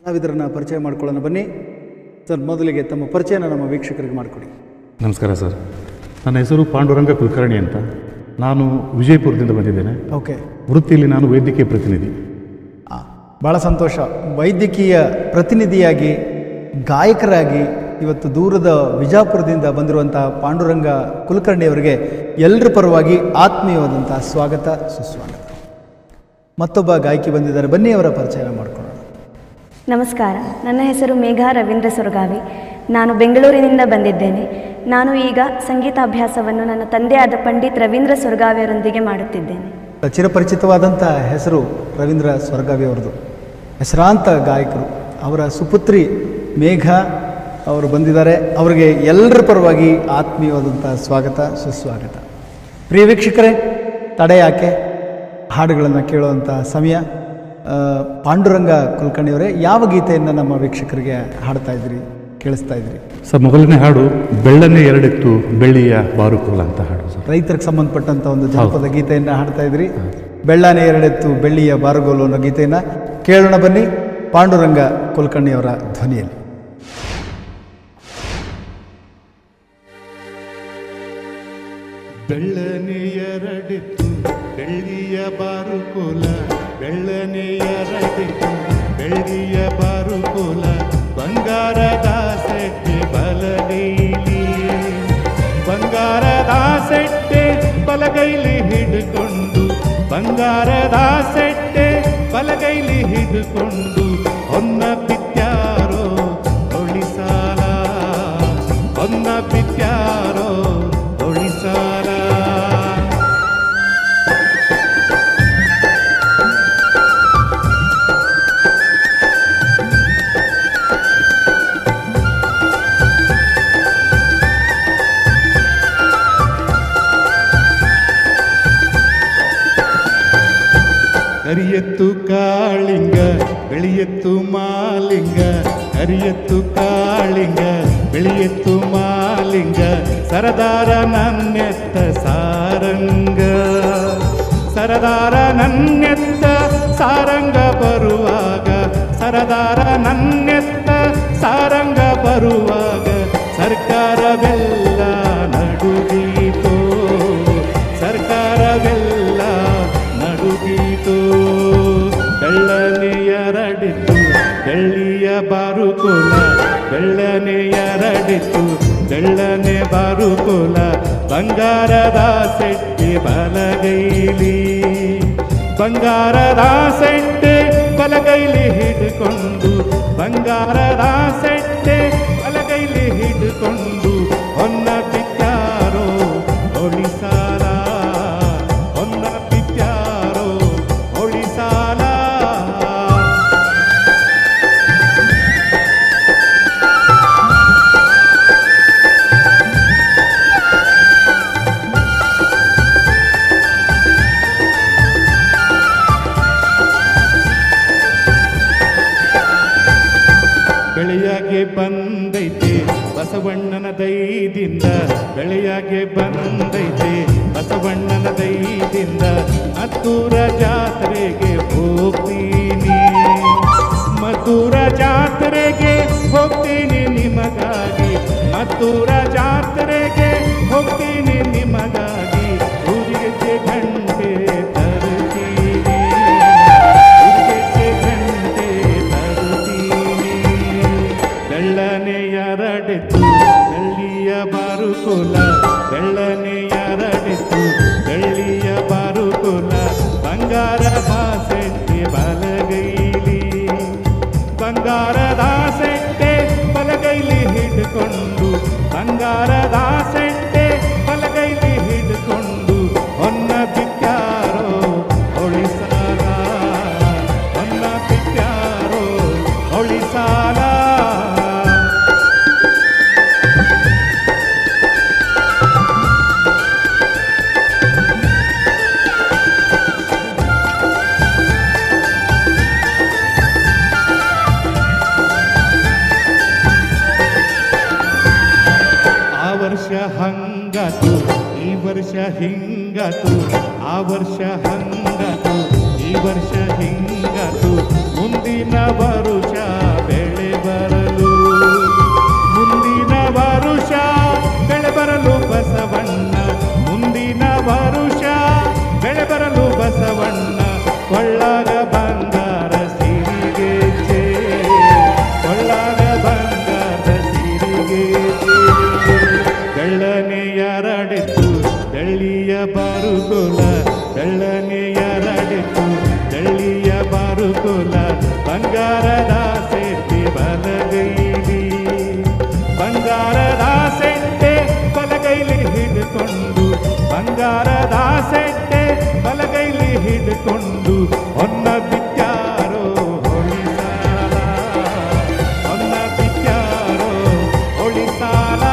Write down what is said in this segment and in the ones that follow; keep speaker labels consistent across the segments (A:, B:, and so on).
A: ನಾವಿದರನ್ನು ಪರಿಚಯ ಮಾಡ್ಕೊಳ್ಳೋಣ ಬನ್ನಿ. ಸರ್, ಮೊದಲಿಗೆ ತಮ್ಮ ಪರಿಚಯನ ನಮ್ಮ ವೀಕ್ಷಕರಿಗೆ ಮಾಡಿಕೊಡಿ.
B: ನಮಸ್ಕಾರ ಸರ್, ನನ್ನ ಹೆಸರು ಪಾಂಡುರಂಗ ಕುಲಕರ್ಣಿ ಅಂತ. ನಾನು ವಿಜಯಪುರದಿಂದ ಬಂದಿದ್ದೇನೆ.
A: ಓಕೆ.
B: ವೃತ್ತಿಯಲ್ಲಿ ನಾನು ವೈದ್ಯಕೀಯ ಪ್ರತಿನಿಧಿ.
A: ಭಾಳ ಸಂತೋಷ. ವೈದ್ಯಕೀಯ ಪ್ರತಿನಿಧಿಯಾಗಿ, ಗಾಯಕರಾಗಿ ಇವತ್ತು ದೂರದ ವಿಜಯಪುರದಿಂದ ಬಂದಿರುವಂಥ ಪಾಂಡುರಂಗ ಕುಲಕರ್ಣಿಯವರಿಗೆ ಎಲ್ಲರ ಪರವಾಗಿ ಆತ್ಮೀಯವಾದಂಥ ಸ್ವಾಗತ, ಸುಸ್ವಾಗತ. ಮತ್ತೊಬ್ಬ ಗಾಯಕಿ ಬಂದಿದ್ದಾರೆ, ಬನ್ನಿ ಅವರ ಪರಿಚಯ ಮಾಡಿಕೊಳ್ಳೋಣ.
C: ನಮಸ್ಕಾರ, ನನ್ನ ಹೆಸರು ಮೇಘಾ ರವೀಂದ್ರ ಸೊರಗಾವಿ. ನಾನು ಬೆಂಗಳೂರಿನಿಂದ ಬಂದಿದ್ದೇನೆ. ನಾನು ಈಗ ಸಂಗೀತಾಭ್ಯಾಸವನ್ನು ನನ್ನ ತಂದೆಯಾದ ಪಂಡಿತ್ ರವೀಂದ್ರ ಸೊರಗಾವಿಯವರೊಂದಿಗೆ ಮಾಡುತ್ತಿದ್ದೇನೆ.
A: ಚಿರಪರಿಚಿತವಾದಂಥ ಹೆಸರು ರವೀಂದ್ರ ಸೊರಗಾವಿ ಅವರದು. ಹೆಸರಾಂತ ಗಾಯಕರು. ಅವರ ಸುಪುತ್ರಿ ಮೇಘಾ ಅವರು ಬಂದಿದ್ದಾರೆ. ಅವರಿಗೆ ಎಲ್ಲರ ಪರವಾಗಿ ಆತ್ಮೀಯವಾದಂಥ ಸ್ವಾಗತ, ಸುಸ್ವಾಗತ. ಪ್ರಿಯ ವೀಕ್ಷಕರೇ, ತಡೆ ಯಾಕೆ, ಹಾಡುಗಳನ್ನು ಕೇಳುವಂಥ ಸಮಯ. ಪಾಂಡುರಂಗ ಕುಲಕರ್ಣಿಯವರೇ, ಯಾವ ಗೀತೆಯನ್ನು ನಮ್ಮ ವೀಕ್ಷಕರಿಗೆ ಹಾಡ್ತಾ ಇದ್ರಿ, ಕೇಳಿಸ್ತಾ ಇದ್ರಿ?
B: ಸರ್, ಮೊದಲನೇ ಹಾಡು ಬೆಳ್ಳನೆ ಎರಡೆತ್ತು ಬೆಳ್ಳಿಯ ಬಾರುಕೋಲ ಅಂತ ಹಾಡು ಸರ್.
A: ರೈತರಿಗೆ ಸಂಬಂಧಪಟ್ಟಂಥ ಒಂದು ಜನಪದ ಗೀತೆಯನ್ನು ಹಾಡ್ತಾ ಇದ್ರಿ. ಬೆಳ್ಳನೆ ಎರಡೆತ್ತು ಬೆಳ್ಳಿಯ ಬಾರುಗೋಲು ಅನ್ನೋ ಗೀತೆಯನ್ನು ಕೇಳೋಣ ಬನ್ನಿ, ಪಾಂಡುರಂಗ ಕುಲಕರ್ಣಿಯವರ ಧ್ವನಿಯಲ್ಲಿ.
D: ಬೆಳ್ಳನೆ ಎರಡೆತ್ತು ಬೆಳ್ಳಿಯ ಬಾರುಕೋಲ, ಬೆಳ್ಳನೆ ಎರಡೆತ್ತು ಬೆಳ್ಳಿಯ ಬಾರುಕೋಲ, ಬಂಗಾರದ ಸೆಟ್ಟೆ ಬಲಗೈಲಿ, ಬಂಗಾರದ ಸೆಟ್ಟೆ ಬಲಗೈಲಿ ಹಿಡ್ಕೊಂಡು, ಬಂಗಾರದ ಸೆಟ್ಟೆ ಬಲಗೈಲಿ ಹಿಡ್ಕೊಂಡು, ಹೊನ್ನ ಬಿತ್ಯಾರೋ ಒಳಿಸಾಲ, ಹೊನ್ನ ಬಿತ್ಯಾರೋ ಒಳಿಸಾಲ. ಕರಿಯತ್ತು ಕಾಳಿಂಗ ಬೆಳೆಯತ್ತು ಮಾಲಿಂಗ, ಕರಿಯತ್ತು ಕಾಳಿಂಗ ಬೆಳೆಯತ್ತು ಮಾಲಿಂಗ, ಸರದಾರ ನನ್ನೆತ್ತ ಸಾರಂಗ, ಸರದಾರ ನನ್ನೆತ್ತ ಸಾರಂಗ ಬರುವಾಗ, ಸರದಾರ ನನ್ನೆತ್ತ ಸಾರಂಗ ಬರುವಾಗ, ಸರ್ಕಾರವೆಲ್ಲ ನಡುಗೀತೋ, ಸರ್ಕಾರವೆಲ್ಲ ನಡುಗೀತೋ. ಬೆಳ್ಳನೆ ಎರಡಿತ್ತು ಬೆಳ್ಳಿಯ ಬಾರುಕೋಲ, ಬೆಳ್ಳನೆ ಎರಡಿತ್ತು ಬೆಳ್ಳನೆ ಬಾರುಕೋಲ, ಬಂಗಾರದ ಸೆಟ್ಟೆ ಬಲಗೈಲಿ, ಬಂಗಾರದ ಸೆಟ್ಟೆ ಬಲಗೈಲಿ ಹಿಡ್ಕೊಂಡು, ಬಂಗಾರದ ಸೆಟ್ಟೆ ಬಲಗೈಲಿ ಹಿಡ್ಕೊಂಡು, ಹೊನ್ನ ಬಿತ್ಯಾರೋ ಒಳಿಸಾಲ, ಹೊನ್ನ ಬಿತ್ಯಾರೋ ಒಳಿಸಾಲ. ಬೆಳೆಯಾಗೆ ಬಂದೈತೆ ಬಸವಣ್ಣನ ದೈದಿಂದ, ಬೆಳೆಯಾಗೆ ಬಂದೈತೆ ಬಸವಣ್ಣನ ದೈದಿಂದ, ಮದ್ದೂರ ಜಾತ್ರೆಗೆ ಹೋಗ್ತೀನಿ, ಮದ್ದೂರ ಜಾತ್ರೆಗೆ ಹೋಗ್ತೀನಿ ನಿಮಗಾಗಿ, ಮದ್ದೂರ ಜಾತ್ರೆಗೆ ಹೋಗ್ತೀನಿ ನಿಮಗಾಗಿ, ಊರಿಗೆ ಗಂಟೆ ತರುತ್ತೀನಿ, ಊರಿಗೆ ಗಂಟೆ ತರುತ್ತೀನಿ. ಬೆಳ್ಳನೆ ಎರಡೆತ್ತು ಬೆಳ್ಳಿಯ ಬಾರುಕೋಲ, ಬೆಳ್ಳನೆ ಎರಡೆತ್ತು ಬೆಳ್ಳಿಯ ಬಾರುಕೋಲ, ಬಂಗಾರದ ಸೆಟ್ಟೆ ಬಲಗೈಲಿ, ಬಂಗಾರದ ಸೆಟ್ಟೆ ಬಲಗೈಲಿ ಹಿಡ್ಕೊಂಡು, ಬಂಗಾರದ ಸೆಟ್ಟೆ ಬಲಗೈಲಿ ಹಿಡ್ಕೊಂಡು, ಹೊನ್ನ ಬಿತ್ಯಾರೋ ಒಳಿಸಾಲ, ಹೊನ್ನ ಬಿತ್ಯಾರೋ ಒಳಿಸಾಲ. ಹಂಗಾತು ಈ ವರ್ಷ ಹಿಂಗಾತು, ಆ ವರ್ಷ ಹಂಗಾತು ಈ ವರ್ಷ ಹಿಂಗಾತು, ಮುಂದಿನ ವರುಷ ಹಿಡ್ಕೊಂಡು ಹೊನ್ನ ಬಿಟ್ಟಾರೋ ಹೊಳಿಸಾಲ, ಹೊನ್ನ ಬಿಟ್ಟಾರೋ ಹೊಳಿಸಾಲ.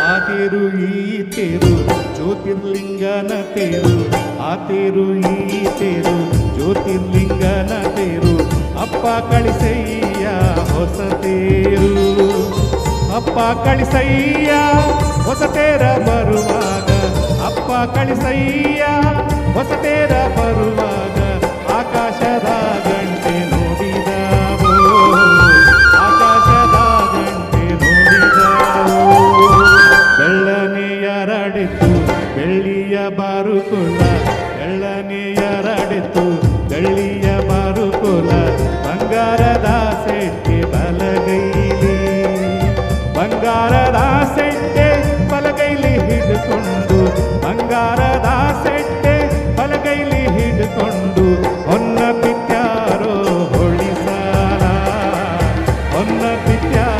D: ಆ ತೇರು ಈ ತೇರು ಜ್ಯೋತಿರ್ಲಿಂಗನ ತೇರು, ಆ ತೇರು ಈ ತೇರು ಜ್ಯೋತಿರ್ಲಿಂಗನ ತೇರು. ಅಪ್ಪ ಕಳಿಸಯ್ಯ ಹೊಸ ತೇರು, ಅಪ್ಪ ಕಳಿಸಯ್ಯ ಹೊಸ ತೇರ ಬರುವಾಗ, ಅಪ್ಪ ಕಳಿಸಯ್ಯ ಹೊಸ ತೇರ ಬರುವಾಗ. ಆಕಾಶದ ಗಂಟೆ ನೋಡಿದವೋ, ಆಕಾಶದ ಗಂಟೆ ನೋಡಿದವೋ. ಬೆಳ್ಳನೆಯರಡಿತು ಬೆಳ್ಳಿಯ ಬಾರುಕುಲ, ಬೆಳ್ಳನೆಯರಡಿತು ಬೆಳ್ಳಿಯ ಬಾರುಕುಲ. ಬಂಗಾರದ ಸೆಟ್ಟೆ ಬಲಗೈಲಿ, ಬಂಗಾರದ ಸೆಟ್ಟೆ ಬಲಗೈಲಿ ಹಿಡ್ಕೊಂಡು, ಬಂಗಾರದ ಸೆಟ್ಟೆ ಬಲಗೈಲಿ ಹಿಡ್ಕೊಂಡು. ಹೊನ್ನ ಬಿಟ್ಟಾರೋ ಹೊಳಿಸಾಲ, ಹೊನ್ನ ಬಿಟ್ಟಾರೋ